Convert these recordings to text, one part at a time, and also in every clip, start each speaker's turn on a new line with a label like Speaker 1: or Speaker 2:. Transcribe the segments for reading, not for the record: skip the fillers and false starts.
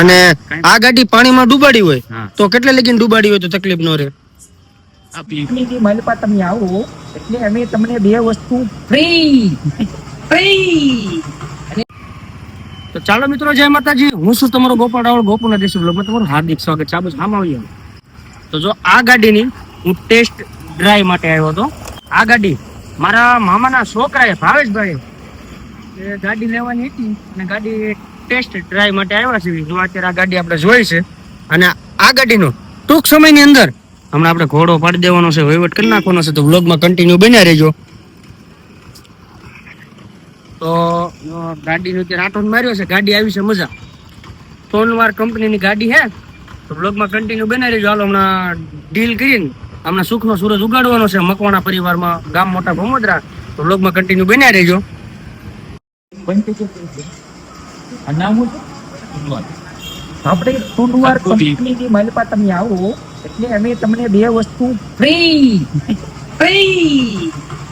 Speaker 1: અને આ ગાડી પાણીમાં ડૂબાડી હોય તો કેટલે લગીને ડૂબાડી હોય તો તકલીફ ન રહે.
Speaker 2: મારી તમે આવો એટલે અમે તમને 2 વસ્તુ ફ્રી.
Speaker 1: તો ચાલો મિત્રો, જય માતાજી. હું છું તમારો ગોપાલ રાવળ, ગોપુના દેશી બ્લોગમાં તમારું હાર્દિક સ્વાગત છે. આમ આવી તો જો આ ગાડીની હું ટેસ્ટ ડ્રાઈવ માટે આવ્યો હતો. આ ગાડી મારા મામાના છોકરાએ ભાવેશભાઈ એ ગાડી લેવાની હતી અને ગાડી ટેસ્ટ ડ્રાઈવ માટે આવ્યા છે. જો અત્યારે આ ગાડી આપણે જોઈ છે અને આ ગાડીનો ટૂંક સમયની અંદર હમણાં આપણે ઘોડો પાડી દેવાનો છે, વહીવટ કરી નાખવાનો છે. તો વ્લોગમાં કન્ટિન્યુ બન્યા રહેજો. તો ગાડીનો અત્યારે આટો માર્યો છે, ગાડી આવી છે મજા. સોનવાર કંપનીની ગાડી છે. તો બ્લોગમાં કન્ટિન્યુ બની રહેજો. હાલો હમણાં ડીલ કરીને હમણાં સુખનો સૂરજ ઉગાડવાનો છે મકવાણા પરિવારમાં, ગામ મોટા ભમોદરા. તો બ્લોગમાં કન્ટિન્યુ બન્યા રહેજો.
Speaker 2: આપણે સોનવાર કંપનીની માલપા તમે આવો એટલે અમે તમને 2 વસ્તુ ફ્રી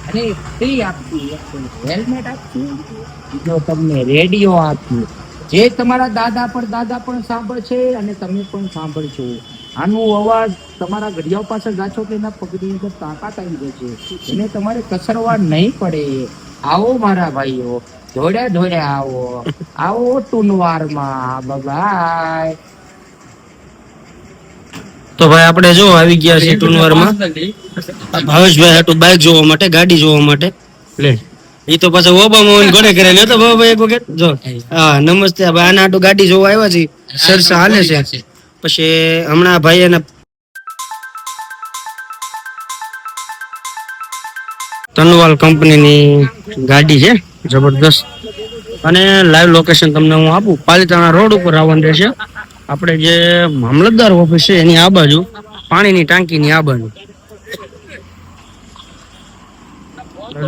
Speaker 2: અને ફ્રી આપશું. હેલ્મેટ આપશું, જો તમને રેડિયો આપશું, જે તમારા દાદા પણ સાંભળશે અને તમે પણ સાંભળશો. આનો અવાજ તમારા ઘડિયાળ પાસે ગાછો કે એના પગની અંદર તાકાત આવી જશે, એને તમારે કસરવા નહીં પડે. આવો મારા ભાઈઓ, ધોડ્યા આવો ટુનવારમાં. બાય.
Speaker 1: તો ભાઈ આપણે જો આવી ગયા છે ટુનવારમાં. ભાવેશભાઈ હાટુ બાઇક જોવા માટે, ગાડી જોવા માટે. લે ઈ તો પાછા ઓબામાં ઘોડે કરે ને. તો બાબા એક વખત જો હા નમસ્તે ભાઈ, આના હાટુ ગાડી જોવા આવ્યા છે. સરસા હાલે છે. પછી હમણાં ભાઈ એના તનવાલ કંપનીની ગાડી છે, જબરદસ્ત. અને લાઈવ લોકેશન તમને હું આપું. પાલીતાણા રોડ ઉપર આવવાનું રહેશે. આપણે જે મામલતદાર ઓફિસ છે એની આ બાજુ, પાણીની ટાંકીની આ બાજુ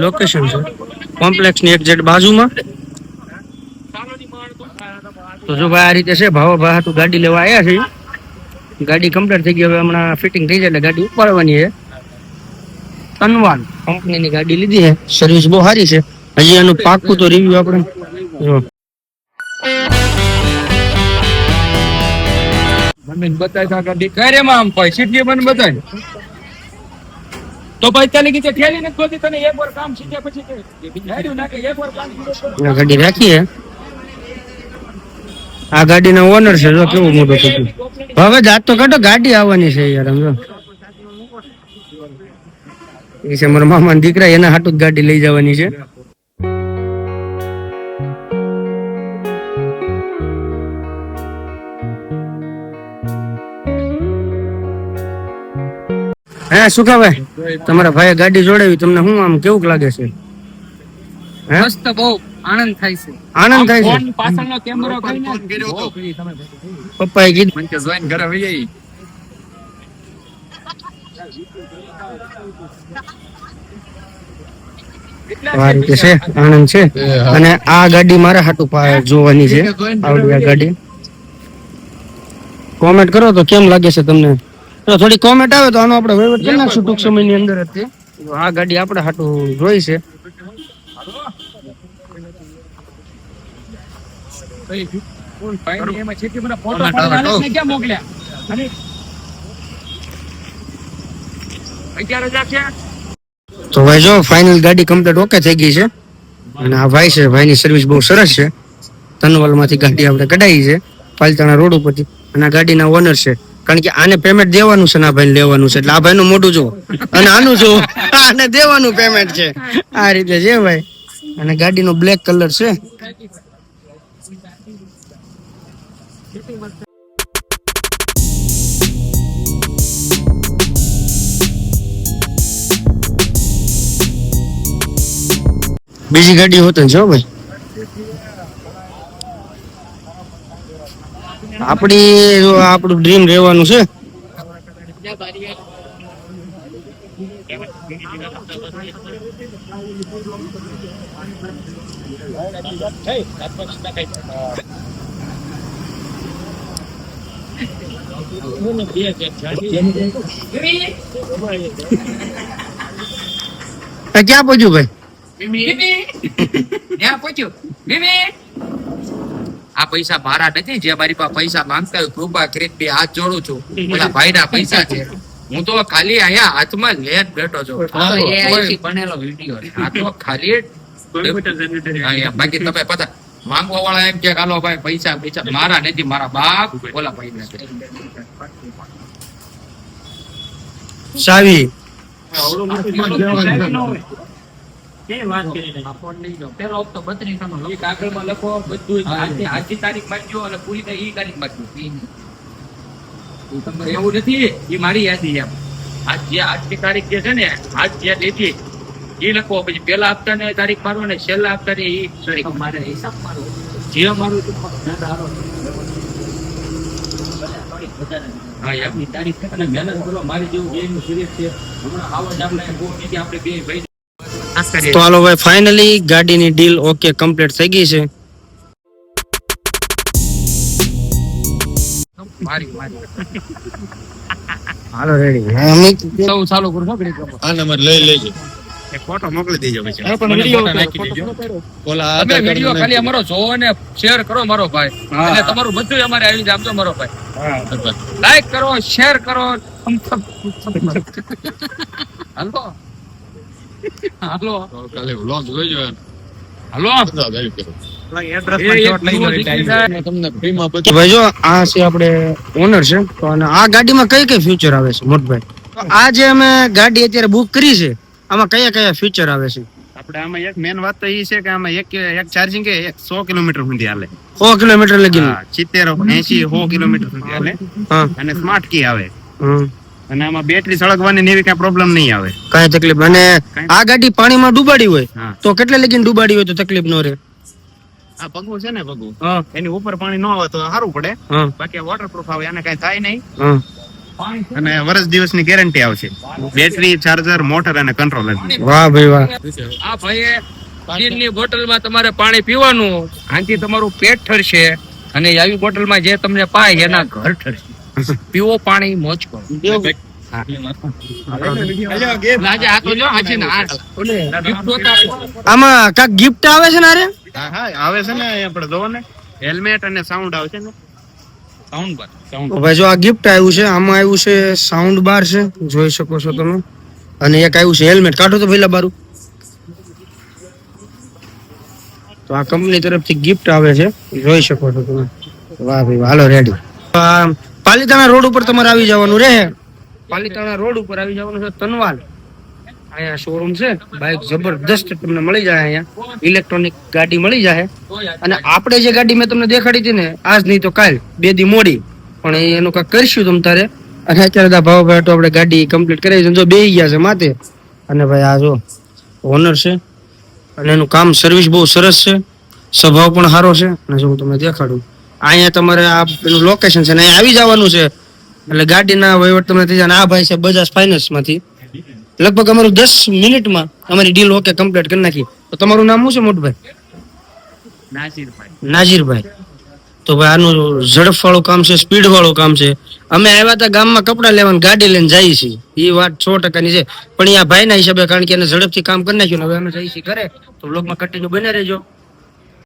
Speaker 1: લોકેશન છે. કોમ્પ્લેક્સની એક્ઝેક્ટ બાજુમાં. તો જો ભાઈ આ રીતે છે. ભાઈ હાટુ ગાડી લેવા આવ્યા છે. ગાડી કમ્પ્લીટ થઈ ગઈ, હવે હમણાં ફિટિંગ થઈ જાય એટલે ગાડી ઉપાડવાની છે. તનવાલ કંપનીની ગાડી લીધી છે, સર્વિસ બહુ સારી છે. હજી એનું પાકું તો રિવ્યુ આપણે જો
Speaker 2: બતાય ગાડી કરે આમ સીટી મને બતાય તો ભાઈ ચાલી ગઈ ઠેલી ને ખોદી તને એક વાર કામ શીખ્યા પછી
Speaker 1: ગાડી રાખી છે. આ ગાડીના ઓનર છે. જો કેવું મોટું થયું. હવે જાત તો કાઢો, ગાડી આવવાની છે યાર. સમજો એ છે મારા મામા દીકરા, એના હાટું જ ગાડી લઈ જવાની છે. હે સુખાભાઈ, તમારા ભાઈએ ગાડી જોડાવી, તમને શું આમ કેવું લાગે છે?
Speaker 2: મસ્ત, બહુ આનંદ થાય છે.
Speaker 1: આનંદ થાય છે.
Speaker 2: પાછળનો કેમેરો કરીને
Speaker 1: પપ્પાએ કીધું
Speaker 2: મને કે જોઈન ઘરે આવી ગઈ.
Speaker 1: આ રીતે છે, આનંદ છે. અને આ ગાડી મારા હાટુ જોવાની છે. આવડી આ ગાડી કોમેન્ટ કરો તો કેમ લાગે છે તમને. તો થોડી કોમેન્ટ આવે તો આનો આપણે વહીવટ કરી નાખશું ટૂંક સમયની અંદર જ. આ ગાડી આપણે હાટુ જોઈ છે. તો ભાઈ જો ફાઇનલ ગાડી કમ્પ્લીટ ઓકે થઈ ગઈ છે. અને આ ભાઈ છે, ભાઈની સર્વિસ બહુ સરસ છે. તનવાલ માંથી ગાડી આપણે કઢાઈ છે પાલીતાણા રોડ ઉપરથી. અને આ ગાડીના ઓનર છે, કારણ કે આને પેમેન્ટ દેવાનું છે ને આ ભાઈને લેવાનું છે. એટલે આ ભાઈનું મોઢું જો અને આનું જો, આને દેવાનું પેમેન્ટ છે. આ રીતે છે ભાઈ. અને ગાડીનો બ્લેક કલર છે. બીજી ગાડી હોતી છે ભાઈ. આપણું ડ્રીમ રહેવાનું છે. ક્યાં પહોંચ્યું ભાઈ?
Speaker 2: આ પૈસા મારા નથી. જે મારી પાસે પૈસા માંગતા હોય કૃપા કરીને બે હાથ જોડું છું. ઓલા ભાઈના પૈસા છે. હું તો ખાલી અહીંયા હાથમાં લેન બેઠો છું. AI થી બનેલો વિડીયો છે. આ તો ખાલી અહીંયા બાકી તમે પતા માંગવા વાળા એમ કે હાલો ભાઈ પૈસા પૈસા મારા નથી, મારા બાપ ઓલા ભાઈ ને
Speaker 1: ચાવી
Speaker 2: પેલો હપ્તો 32 નો લખો. કાગળમાં લખો બધું આજની તારીખ માંગજો અને પૂરી થાય ઈ તારીખ માંગજો. એવું નથી, એ મારી યાદી એમ. આજ જે આજની તારીખ જે છે ને આજ જે લેતી એ લખો. પછી પેલા હપ્તા ને તારીખ મારો ને છેલ્લા હપ્તા ની ઈ તારીખ મારે હિસાબ મારો જે મારું હા એમની તારીખ અને મહેનત કરો. મારી જેવું બેનું સિરિયસ છે. હમણાં આવા જ આપણે બહુ નીચે આપણે બે ભાઈ
Speaker 1: તો હાલો ભાઈ ફાઇનલી ગાડીની ડીલ ઓકે કમ્પ્લીટ થઈ ગઈ છે. હાલો રેડી
Speaker 2: સૌ ચાલુ કરું છો
Speaker 3: આ નંબર લઈ લેજો.
Speaker 4: ફોટો મોકલી દેજો પછી.
Speaker 2: તમે વિડીયો ખાલી અમારો જોવો ને શેર કરો મારો ભાઈ. એટલે તમારું બધું અમારે આવી જાય. આપજો મારો ભાઈ. લાઈક કરો, શેર કરો. હાલો હાલો
Speaker 3: કાલે વ્લોગ જોઈજો.
Speaker 2: હાલો
Speaker 3: તમને ફ્રીમાં
Speaker 1: તો ભાઈ જો આ છે આપણે ઓનર છે તો અને આ ગાડીમાં કઈ કઈ ફ્યુચર આવે છે મોટભાઈ? તો આ જે અમે ગાડી અત્યારે બુક કરી છે આમાં કયા કયા ફ્યુચર આવે છે?
Speaker 4: આપણે આમાં એક મેન વાત તો ઈ છે કે આમાં એક ચાર્જિંગ કે 100 કિલોમીટર સુધી હાલે.
Speaker 1: 100 કિલોમીટર લગી.
Speaker 4: 70 80 100 કિલોમીટર સુધી હાલે.
Speaker 1: હા
Speaker 4: અને સ્માર્ટ કી આવે.
Speaker 1: હમ.
Speaker 4: અને આમાં બેટરી સળગવાની ને એવી કઈ પ્રોબ્લેમ નહીં આવે.
Speaker 1: કઈ તકલીફ અને આ ગાડી પાણીમાં ડૂબાડી હોય
Speaker 4: હા.
Speaker 1: તો કેટલે લગીને ડૂબાડી હોય તો તકલીફ ન રહે?
Speaker 4: આ પગું છે ને પગું
Speaker 1: હા
Speaker 4: એની ઉપર પાણી ન આવે તો સારું પડે.
Speaker 1: હા
Speaker 4: બાકી વોટરપ્રૂફ આવે એને કઈ થાય નહીં.
Speaker 1: હા
Speaker 4: અને વર્ષ દિવસની ગેરંટી આવશે. બેટરી, ચાર્જર, મોટર અને કંટ્રોલર.
Speaker 1: વાહ ભાઈ વાહ.
Speaker 2: આ ભાઈએ સ્ટીલની બોટલમાં તમારે પાણી પીવાનું. આનાથી તમારું પેટ ઠરશે અને આવી બોટલમાં જે તમને પાય એના ઘર ઠરશે. પીવો પાણી, મોજ કરો. આજે આ તો જો આજે ને આ gift હોતા
Speaker 1: આમાં કાક ગિફ્ટ આવે છે ને? અરે
Speaker 4: હા હા આવે છે ને આપણે જોવો ને હેલ્મેટ અને સાઉન્ડ આવશે ને.
Speaker 2: સાઉન્ડ બાર
Speaker 1: તો ભાઈ જો આ ગિફ્ટ આવ્યું છે આમાં આવ્યું છે સાઉન્ડ બાર છે જોઈ શકો છો તમે અને એક આવ્યું છે હેલ્મેટ. કાઢો તો પહેલા બારું. તો આ કંપની તરફથી ગિફ્ટ આવે છે જોઈ શકો છો તમે. વાહ ભાઈ વાહ. હાલો રેડી. પાલીતાણા રોડ ઉપર તમારે આવી જવાનું રહે. પાલીતાણા રોડ ઉપર આવી જવાનું છે તનવાલ. અહીંયા શોરૂમ છે બાઇક જબરદસ્ત તમને મળી જાય. અહીંયા ઇલેક્ટ્રોનિક ગાડી મળી જાય. અને આપણે જે ગાડી મેં તમને દેખાડી હતી ને આજ નહીં તો કાલ 2 દી મોડી પણ એનું કાંઈક કરશું તમ તારે. અને અત્યારે ભાવ ભાઈ તો આપણે ગાડી કમ્પ્લીટ કરાવી જો બેસી ગયા છે માથે. અને ભાઈ આ જો ઓનર છે અને એનું કામ સર્વિસ બહુ સરસ છે, સ્વભાવ પણ સારો છે. અને જો હું તમને દેખાડું અહીંયા તમારે આ એનું લોકેશન છે ને અહીંયા આવી જવાનું છે એટલે ગાડીના વહીવટ તમને થઈ જાય. આ ભાઈ છે બજાજ ફાઇનાન્સ માંથી. લગભગ અમારું 10 મિનિટમાં અમારી ડીલ ઓકે કમ્પ્લીટ કરી નાખી. તો તમારું નામ શું છે મોટભાઈ? નાજીરભાઈ. તો ભાઈ આનું ઝડપ વાળું કામ છે, સ્પીડ વાળું કામ છે. અમે આવ્યા હતા ગામમાં કપડા લેવાની ગાડી લઈને જઈએ છીએ એ વાત 100% ની છે. પણ આ ભાઈના હિસાબે કારણ કે એને ઝડપથી કામ કરી નાખ્યું ને હવે અમે જઈએ છીએ ઘરે. તો બ્લોગમાં કન્ટિન્યુ બને રહેજો.